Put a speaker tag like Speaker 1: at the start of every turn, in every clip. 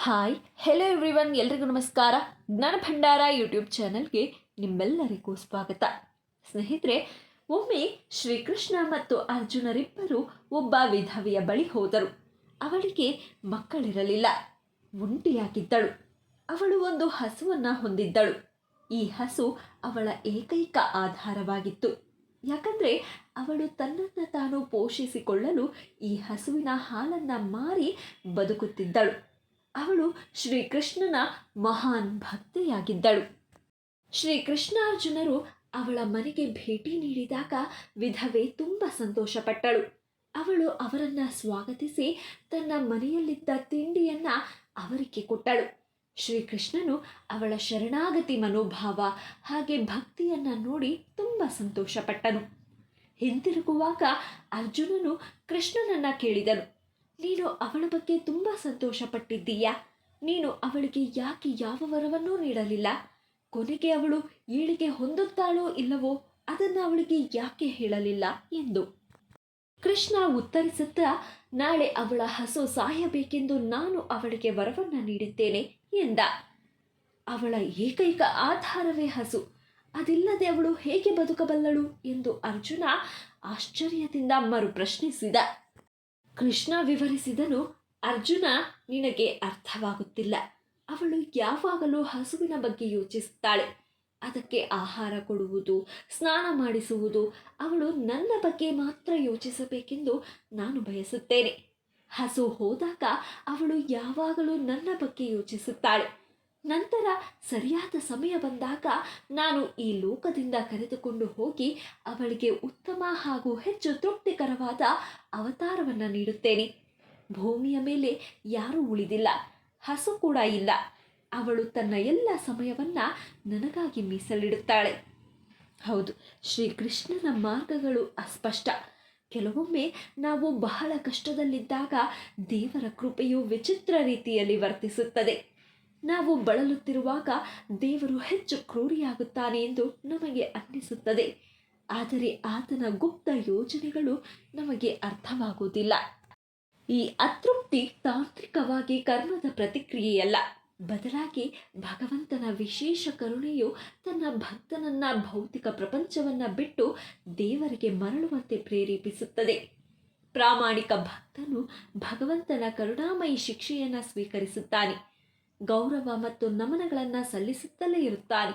Speaker 1: Hi hello everyone, ಎಲ್ರಿಗೂ ನಮಸ್ಕಾರ. ಜ್ಞಾನ ಭಂಡಾರ ಯೂಟ್ಯೂಬ್ ಚಾನಲ್ಗೆ ನಿಮ್ಮೆಲ್ಲರಿಗೂ ಸ್ವಾಗತ. ಸ್ನೇಹಿತರೆ, ಒಮ್ಮೆ ಶ್ರೀಕೃಷ್ಣ ಮತ್ತು ಅರ್ಜುನರಿಬ್ಬರು ಒಬ್ಬ ವಿಧವೆಯ ಬಳಿ ಹೋದರು. ಅವಳಿಗೆ ಮಕ್ಕಳಿರಲಿಲ್ಲ, ಒಂಟಿಯಾಗಿದ್ದಳು. ಅವಳು ಒಂದು ಹಸುವನ್ನು ಹೊಂದಿದ್ದಳು. ಈ ಹಸು ಅವಳ ಏಕೈಕ ಆಧಾರವಾಗಿತ್ತು. ಯಾಕಂದರೆ ಅವಳು ತನ್ನನ್ನು ತಾನು ಪೋಷಿಸಿಕೊಳ್ಳಲು ಈ ಹಸುವಿನ ಹಾಲನ್ನು ಮಾರಿ ಬದುಕುತ್ತಿದ್ದಳು. ಅವಳು ಶ್ರೀಕೃಷ್ಣನ ಮಹಾನ್ ಭಕ್ತೆಯಾಗಿದ್ದಳು. ಶ್ರೀಕೃಷ್ಣಾರ್ಜುನರು ಅವಳ ಮನೆಗೆ ಭೇಟಿ ನೀಡಿದಾಗ ವಿಧವೆ ತುಂಬ ಸಂತೋಷಪಟ್ಟಳು. ಅವಳು ಅವರನ್ನು ಸ್ವಾಗತಿಸಿ ತನ್ನ ಮನೆಯಲ್ಲಿದ್ದ ತಿಂಡಿಯನ್ನು ಅವರಿಗೆ ಕೊಟ್ಟಳು. ಶ್ರೀಕೃಷ್ಣನು ಅವಳ ಶರಣಾಗತಿ ಮನೋಭಾವ ಹಾಗೆ ಭಕ್ತಿಯನ್ನು ನೋಡಿ ತುಂಬ ಸಂತೋಷಪಟ್ಟನು. ಹಿಂತಿರುಗುವಾಗ ಅರ್ಜುನನು ಕೃಷ್ಣನನ್ನು ಕೇಳಿದನು, ನೀನು ಅವಳ ಬಗ್ಗೆ ತುಂಬ ಸಂತೋಷಪಟ್ಟಿದ್ದೀಯಾ? ನೀನು ಅವಳಿಗೆ ಯಾಕೆ ಯಾವ ವರವನ್ನೂ ನೀಡಲಿಲ್ಲ? ಕೊನೆಗೆ ಅವಳು ಏಳಿಗೆ ಹೊಂದುತ್ತಾಳೋ ಇಲ್ಲವೋ ಅದನ್ನು ಅವಳಿಗೆ ಯಾಕೆ ಹೇಳಲಿಲ್ಲ ಎಂದು. ಕೃಷ್ಣ ಉತ್ತರಿಸುತ್ತಾ, ನಾಳೆ ಅವಳ ಹಸು ಸಾಯಬೇಕೆಂದು ನಾನು ಅವಳಿಗೆ ವರವನ್ನು ನೀಡಿದ್ದೇನೆ ಎಂದ. ಅವಳ ಏಕೈಕ ಆಧಾರವೇ ಹಸು. ಅದಿಲ್ಲದೆ ಅವಳು ಹೇಗೆ ಬದುಕಬಲ್ಲಳು ಎಂದು ಅರ್ಜುನ ಆಶ್ಚರ್ಯದಿಂದ ಮರುಪ್ರಶ್ನಿಸಿದ. ಕೃಷ್ಣ ವಿವರಿಸಿದನು, ಅರ್ಜುನ, ನಿನಗೆ ಅರ್ಥವಾಗುತ್ತಿಲ್ಲ. ಅವಳು ಯಾವಾಗಲೂ ಹಸುವಿನ ಬಗ್ಗೆ ಯೋಚಿಸುತ್ತಾಳೆ. ಅದಕ್ಕೆ ಆಹಾರ ಕೊಡುವುದು, ಸ್ನಾನ ಮಾಡಿಸುವುದು, ಅವಳು ನನ್ನ ಬಗ್ಗೆ ಮಾತ್ರ ಯೋಚಿಸಬೇಕೆಂದು ನಾನು ಬಯಸುತ್ತೇನೆ. ಹಸು ಹೋದಾಗ ಅವಳು ಯಾವಾಗಲೂ ನನ್ನ ಬಗ್ಗೆ ಯೋಚಿಸುತ್ತಾಳೆ. ನಂತರ ಸರಿಯಾದ ಸಮಯ ಬಂದಾಗ ನಾನು ಈ ಲೋಕದಿಂದ ಕರೆದುಕೊಂಡು ಹೋಗಿ ಅವಳಿಗೆ ಉತ್ತಮ ಹಾಗೂ ಹೆಚ್ಚು ತೃಪ್ತಿಕರವಾದ ಅವತಾರವನ್ನು ನೀಡುತ್ತೇನೆ. ಭೂಮಿಯ ಮೇಲೆ ಯಾರೂ ಉಳಿದಿಲ್ಲ, ಹಸು ಕೂಡ ಇಲ್ಲ. ಅವಳು ತನ್ನ ಎಲ್ಲ ಸಮಯವನ್ನು ನನಗಾಗಿ ಮೀಸಲಿಡುತ್ತಾಳೆ. ಹೌದು, ಶ್ರೀಕೃಷ್ಣನ ಮಾರ್ಗಗಳು ಅಸ್ಪಷ್ಟ. ಕೆಲವೊಮ್ಮೆ ನಾವು ಬಹಳ ಕಷ್ಟದಲ್ಲಿದ್ದಾಗ ದೇವರ ಕೃಪೆಯು ವಿಚಿತ್ರ ರೀತಿಯಲ್ಲಿ ವರ್ತಿಸುತ್ತದೆ. ನಾವು ಬಳಲುತ್ತಿರುವಾಗ ದೇವರು ಹೆಚ್ಚು ಕ್ರೂರಿಯಾಗುತ್ತಾನೆ ಎಂದು ನಮಗೆ ಅನ್ನಿಸುತ್ತದೆ. ಆದರೆ ಆತನ ಗುಪ್ತ ಯೋಜನೆಗಳು ನಮಗೆ ಅರ್ಥವಾಗುವುದಿಲ್ಲ. ಈ ಅತೃಪ್ತಿ ತಾಂತ್ರಿಕವಾಗಿ ಕರ್ಮದ ಪ್ರತಿಕ್ರಿಯೆಯಲ್ಲ, ಬದಲಾಗಿ ಭಗವಂತನ ವಿಶೇಷ ಕರುಣೆಯು ತನ್ನ ಭಕ್ತನನ್ನ ಭೌತಿಕ ಪ್ರಪಂಚವನ್ನು ಬಿಟ್ಟು ದೇವರಿಗೆ ಮರಳುವಂತೆ ಪ್ರೇರೇಪಿಸುತ್ತದೆ. ಪ್ರಾಮಾಣಿಕ ಭಕ್ತನು ಭಗವಂತನ ಕರುಣಾಮಯಿ ಶಿಕ್ಷೆಯನ್ನು ಸ್ವೀಕರಿಸುತ್ತಾನೆ. ಗೌರವ ಮತ್ತು ನಮನಗಳನ್ನು ಸಲ್ಲಿಸುತ್ತಲೇ ಇರುತ್ತಾನೆ.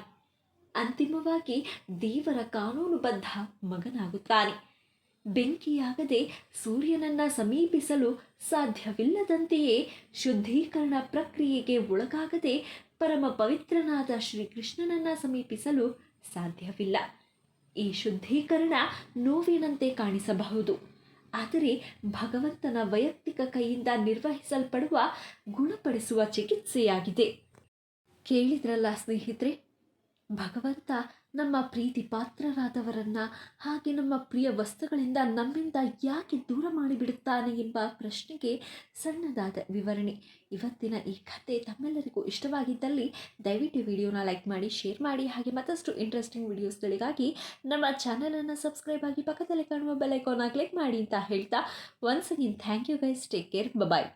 Speaker 1: ಅಂತಿಮವಾಗಿ ದೇವರ ಕಾನೂನುಬದ್ಧ ಮಗನಾಗುತ್ತಾನೆ. ಬೆಂಕಿಯಾಗದೆ ಸೂರ್ಯನನ್ನು ಸಮೀಪಿಸಲು ಸಾಧ್ಯವಿಲ್ಲದಂತೆಯೇ ಶುದ್ಧೀಕರಣ ಪ್ರಕ್ರಿಯೆಗೆ ಒಳಗಾಗದೆ ಪರಮ ಪವಿತ್ರನಾದ ಶ್ರೀಕೃಷ್ಣನನ್ನು ಸಮೀಪಿಸಲು ಸಾಧ್ಯವಿಲ್ಲ. ಈ ಶುದ್ಧೀಕರಣ ನೋವಿನಂತೆ ಕಾಣಿಸಬಹುದು, ಆದರೆ ಭಗವಂತನ ವೈಯಕ್ತಿಕ ಕೈಯಿಂದ ನಿರ್ವಹಿಸಲ್ಪಡುವ ಗುಣಪಡಿಸುವ ಚಿಕಿತ್ಸೆಯಾಗಿದೆ. ಕೇಳಿದ್ರಲ್ಲ ಸ್ನೇಹಿತರೆ, ಭಗವಂತ ನಮ್ಮ ಪ್ರೀತಿ ಪಾತ್ರರಾದವರನ್ನು ಹಾಗೆ ನಮ್ಮ ಪ್ರಿಯ ವಸ್ತುಗಳಿಂದ ನಮ್ಮಿಂದ ಯಾಕೆ ದೂರ ಮಾಡಿಬಿಡುತ್ತಾನೆ ಎಂಬ ಪ್ರಶ್ನೆಗೆ ಸಣ್ಣದಾದ ವಿವರಣೆ. ಇವತ್ತಿನ ಈ ಕಥೆ ತಮ್ಮೆಲ್ಲರಿಗೂ ಇಷ್ಟವಾಗಿದ್ದಲ್ಲಿ ದಯವಿಟ್ಟು ವಿಡಿಯೋನ ಲೈಕ್ ಮಾಡಿ, ಶೇರ್ ಮಾಡಿ, ಹಾಗೆ ಮತ್ತಷ್ಟು ಇಂಟ್ರೆಸ್ಟಿಂಗ್ ವಿಡಿಯೋಸ್ಗಳಿಗಾಗಿ ನಮ್ಮ ಚಾನಲನ್ನು ಸಬ್ಸ್ಕ್ರೈಬ್ ಆಗಿ ಪಕ್ಕದಲ್ಲಿ ಕಾಣುವ ಬೆಲ್ ಐಕಾನ್ನ ಕ್ಲಿಕ್ ಮಾಡಿ ಅಂತ ಹೇಳ್ತಾ, once again thank you guys, take care, bye.